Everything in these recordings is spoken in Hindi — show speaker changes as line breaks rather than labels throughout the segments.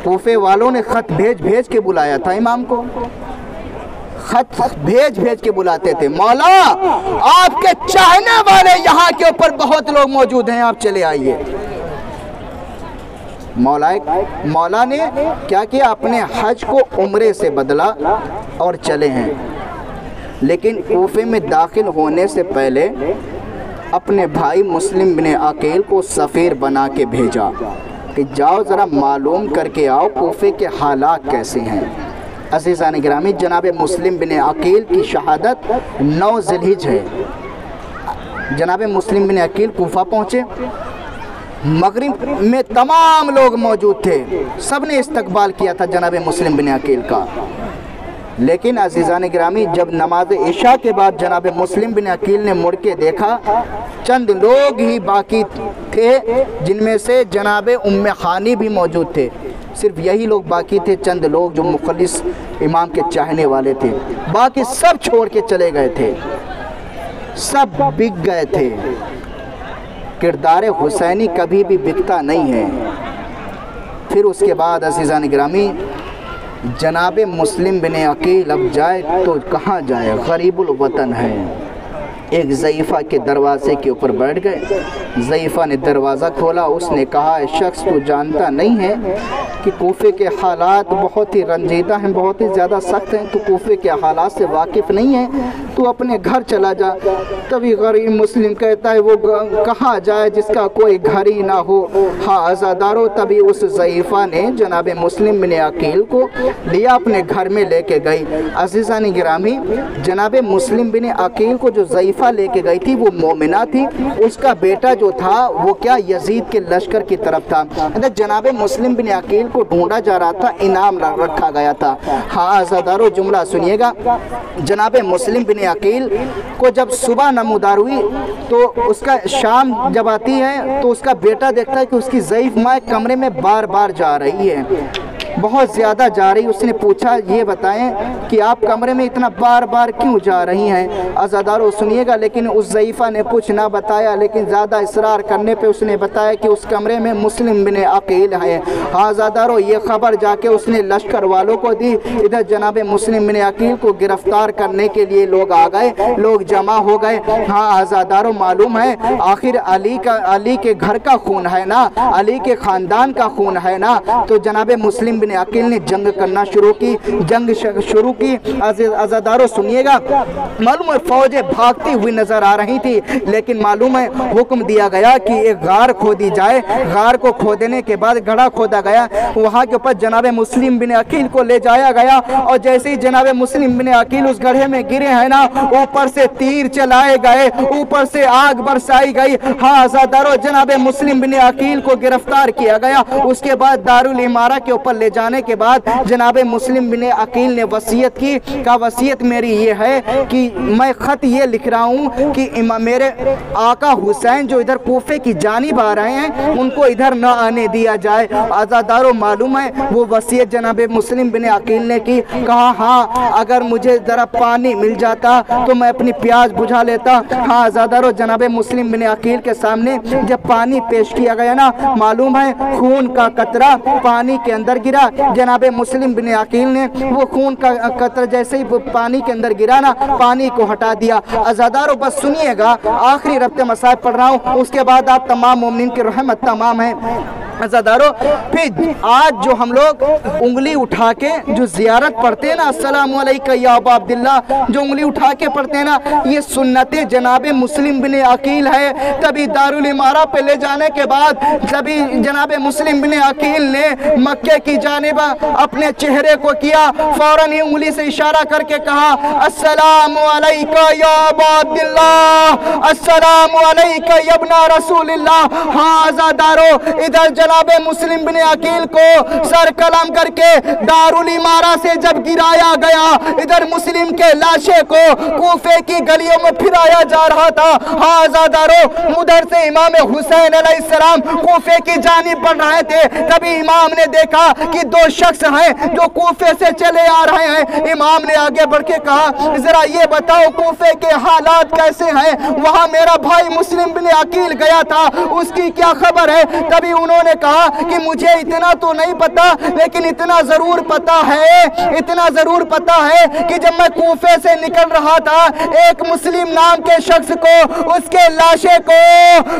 कूफे वालों ने ख़त भेज भेज के बुलाया था इमाम को, खत भेज भेज के बुलाते थे, मौला आपके चाहने वाले यहाँ के ऊपर बहुत लोग मौजूद हैं, आप चले आइए। मौला ने क्या किया, अपने हज को उम्रे से बदला और चले हैं। लेकिन कूफे में दाखिल होने से पहले अपने भाई मुस्लिम बिन अकील को सफ़ीर बना के भेजा कि जाओ ज़रा मालूम करके आओ कूफे के हालात कैसे हैं। अज़ीज़ान गिरामी, जनाब मुस्लिम बिन अकील की शहादत 9 ज़िलहिज है। जनाब मुस्लिम बिन अकील कूफा पहुँचे, मगरिब में तमाम लोग मौजूद थे, सब ने इस्तकबाल किया था जनाब मुस्लिम बिन अकील का। लेकिन अज़ीज़ान गिरामी, जब नमाज इशा के बाद जनाब मुस्लिम बिन अकील ने मुड़ के देखा, चंद लोग ही बाकी थे, जिनमें से जनाब उम्मे खानी भी मौजूद थे। सिर्फ यही लोग बाकी थे, चंद लोग जो मुखलिस इमाम के चाहने वाले थे, बाकी सब छोड़ के चले गए थे, सब बिक गए थे। किरदार हुसैनी कभी भी बिकता नहीं है। फिर उसके बाद अज़ीज़ान गिरामी, जनाब मुस्लिम बिन अकील अब जाए तो कहाँ जाए, गरीबुल वतन है। एक ज़ईफ़ा के दरवाज़े के ऊपर बैठ गए। ज़ईफ़ा ने दरवाज़ा खोला, उसने कहा, शख्स तू जानता नहीं है कि कूफे के हालात बहुत ही रंजीदा हैं, बहुत ही ज़्यादा सख्त हैं, तो कूफे के हालात से वाकिफ़ नहीं है, तू अपने घर चला जा। तभी गरीब मुस्लिम कहता है, वो कहाँ जाए जिसका कोई घर ही ना हो। हाँ अज़ादारों, तभी उस ज़ईफ़ा ने जनाब मुस्लिम बिन अकील को लिया, अपने घर में लेके गई। अज़ीज़ान गिरामी, जनाब मुस्लिम बिन अकील को जो ज़ईफ़ा लेके गई थी वो मोमिना थी, उसका बेटा जो था वो क्या यजीद के लश्कर की तरफ था। जनाब मुस्लिम बिन अकील को ढूंढा जा रहा था, इनाम रखा गया था। हाँ अज़ादारों, जुमला सुनिएगा, जनाब मुस्लिम बिन अकील को जब सुबह नमूदार हुई तो उसका शाम जब आती है तो उसका बेटा देखता है कि उसकी ज़ईफ़ माँ कमरे में बार बार जा रही है, बहुत ज़्यादा जा रही। उसने पूछा, ये बताएं कि आप कमरे में इतना बार बार क्यों जा रही हैं। अज़ादारों सुनिएगा, लेकिन उस ज़ईफ़ा ने कुछ ना बताया, लेकिन ज़्यादा इसरार करने पे उसने बताया कि उस कमरे में मुस्लिम बिन अकील है। हाँ अज़ादारों, ये ख़बर जाके उसने लश्कर वालों को दी। इधर जनाब मुस्लिम बिन अकील को गिरफ़्तार करने के लिए लोग आ गए, लोग जमा हो गए। हाँ अज़ादारों, मालूम है आखिर अली के घर का खून है ना, अली के ख़ानदान का खून है ना, तो जनाब मुस्लिम बिन अकील ने जंग करना शुरू की। अज़ादारों सुनिएगा, मालूम है फौजें भागती हुई नजर आ रही थी, लेकिन मालूम है हुक्म दिया गया कि एक गार खोदी जाए। गार को खोदने के बाद गड्ढा खोदा गया, वहाँ के ऊपर जनाब मुस्लिम बिन अकील को ले जाया गया, और जैसे ही जनाब मुस्लिम बिन अकील उस गड्ढे में गिरे हैं ना, ऊपर से तीर चलाए गए, ऊपर से आग बरसाई गई। हाँ अज़ादारों, जनाब मुस्लिम बिन अकील को गिरफ्तार किया गया। उसके बाद दारुल इमारा के ऊपर ले जाने के बाद जनाब मुस्लिम बिन अकील ने वसीयत की, का वसीयत मेरी ये है कि मैं ख़त ये लिख रहा हूँ कि मेरे आका हुसैन जो इधर कूफे की जानिब आ रहे हैं, उनको इधर न आने दिया जाए। आज़ादारों मालूम है वो वसीयत जनाब मुस्लिम बिन अकील ने की। कहा, हाँ अगर मुझे ज़रा पानी मिल जाता तो मैं अपनी प्यास बुझा लेता। हाँ आज़ादारों, जनाब मुस्लिम बिन अकील के सामने जब पानी पेश किया गया ना, मालूम है खून का कतरा पानी के अंदर गिरा। जनाब मुस्लिम बिन अकील ने वो खून का कतरा जैसे ही पानी के अंदर गिरा ना, पानी को हटा दिया। अज़ादारों बस सुनिएगा, आखिरी रब्ते मसाइब पढ़ रहा हूँ, उसके बाद आप तमाम मोमिनीन की रहमत तमाम है। अज़ादारों, फिर आज जो हम लोग उंगली उठा के जो ज़ियारत पढ़ते हैं ना, अस्सलामु अलैका या अबा अब्दुल्ला, जो उंगली उठा के पढ़ते हैं ना, ये सुन्नत जनाब मुस्लिम बिन अकील है। तभी दारुल इमारा पे ले जाने के बाद तभी जनाब मुस्लिम बिन अकील ने मक्के की जानिब अपने चेहरे को किया, फौरन ही उंगली से इशारा करके कहा, अस्सलामु अलैका या अबा अब्दुल्ला, अस्सलामु अलैका या इब्ना रसूलिल्लाह। हाँ अज़ादारों, इधर जनाब मुस्लिम बिन अकील को सर कलम करके दारुल इमारा से जब गिराया गया, इधर मुस्लिम के लाशे को कूफे की गलियों में फिराया जा रहा था। हाँ अज़ादारों, उधर से इमाम हुसैन अलैहिस्सलाम कूफे की जानिब बढ़ रहे थे। तभी इमाम ने देखा कि 2 शख्स हैं जो कूफे से चले आ रहे हैं। इमाम ने आगे बढ़ के कहा, जरा ये बताओ कूफे के हालात कैसे हैं, वहाँ मेरा भाई मुस्लिम बिन अकील गया था, उसकी क्या खबर है। तभी उन्होंने ने कहा कि मुझे इतना तो नहीं पता, लेकिन इतना ज़रूर पता है कि जब मैं कूफे से निकल रहा था, एक मुस्लिम नाम के शख्स को, उसके लाशे को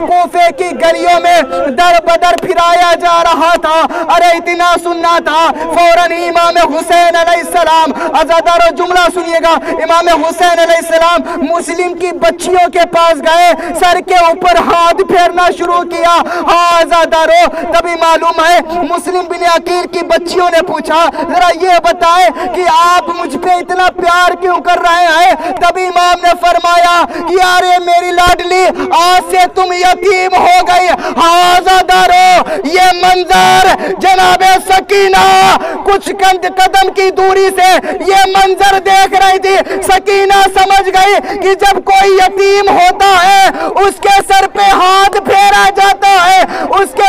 कूफे की गलियों में दर बदर फिराया जा रहा था। अरे इतना सुनना था, फौरन इमाम हुसैन अलैहिस्सलाम, आज़ादारो जुमला सुनिएगा, इमाम हुसैन अलैहिस्सलाम मुस्लिम की बच्चियों के पास गए, सर के ऊपर हाथ फेरना शुरू किया। हाँ आज़ादारो, तभी मालूम है मुस्लिम बिन अकील की बच्चियों ने पूछा, जरा ये बताएं कि आप मुझ पे इतना प्यार क्यों कर रहे हैं? तभी इमाम ने फरमाया कि यारे मेरी लाडली, आज से तुम यतीम हो गई। हाँ आज़ादारो, ये मंजर जनाबे सकीना कुछ कदम की दूरी से ये मंजर देख रही थी। सकीना समझ गई कि जब कोई यतीम होता है, उसके सर पे हाथ फेरा जाता है,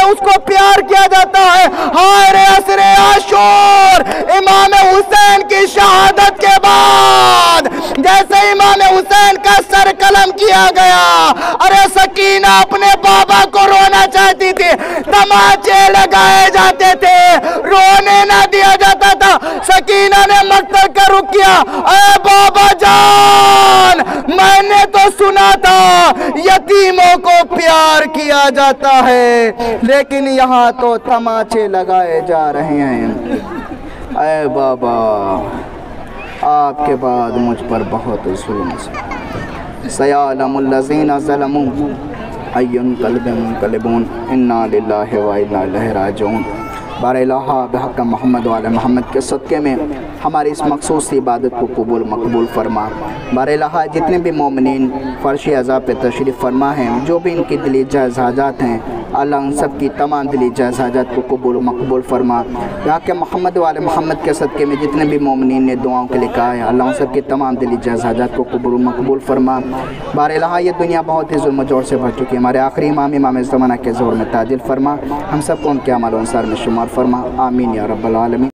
उसको प्यार किया जाता है। हाय रे असरे आशूर, इमाम हुसैन की शहादत के बाद जैसे इमाम हुसैन का सर कलम किया गया, अरे सकीना अपने बाबा को रोना चाहती थी, तमाचे लगाए जाते थे, रोने ना दिया जाता था। सकीना ने मकतल का रुख किया, अरे बाबा जान, मैंने तो सुना था यतीमों को प्यार किया जाता है, लेकिन यहाँ तो तमाचे लगाए जा रहे हैं। अरे बाबा, आपके बाद मुझ पर बहुत जुल्म सयालमुल लज़ीना ज़लमू अय्युन क़ल्बिन मुनक़लिबून इन्ना लिल्लाहि व इन्ना इलैहि राजिऊन। बारहा बहक़ मोहम्मद वाले मोहम्मद के सदक़े में हमारी इस मखसूस इबादत को कबूल मकबूल फरमा। बारहा जितने भी मोमिनीन फ़र्श अज़ाब पे तशरीफ़ फरमा हैं, जो भी इनकी दिली जायज़ हाजात हैं, अल्लाह उन सब की तमाम दिली जायज़ हाजात को कबूल मकबूल फरमा। यहाँ के मोहम्मद वाले मोहम्मद के सदक़े में जितने भी मोमिनीन ने दुआओं के लिए कहा है, अल्लाह उन सब की तमाम दिली जायज़ हाजात को कबूल मकबूल फरमा। बारहा ये दुनिया बहुत ही जुल्म जोर से भर चुकी है। हमारे आखिरी इमाम ज़माना के ज़ोर में ताजिल फरमा, हम सबको उनके अमल अनुसार में शुमार फरमा। आमीन या रब्बल आलमीन।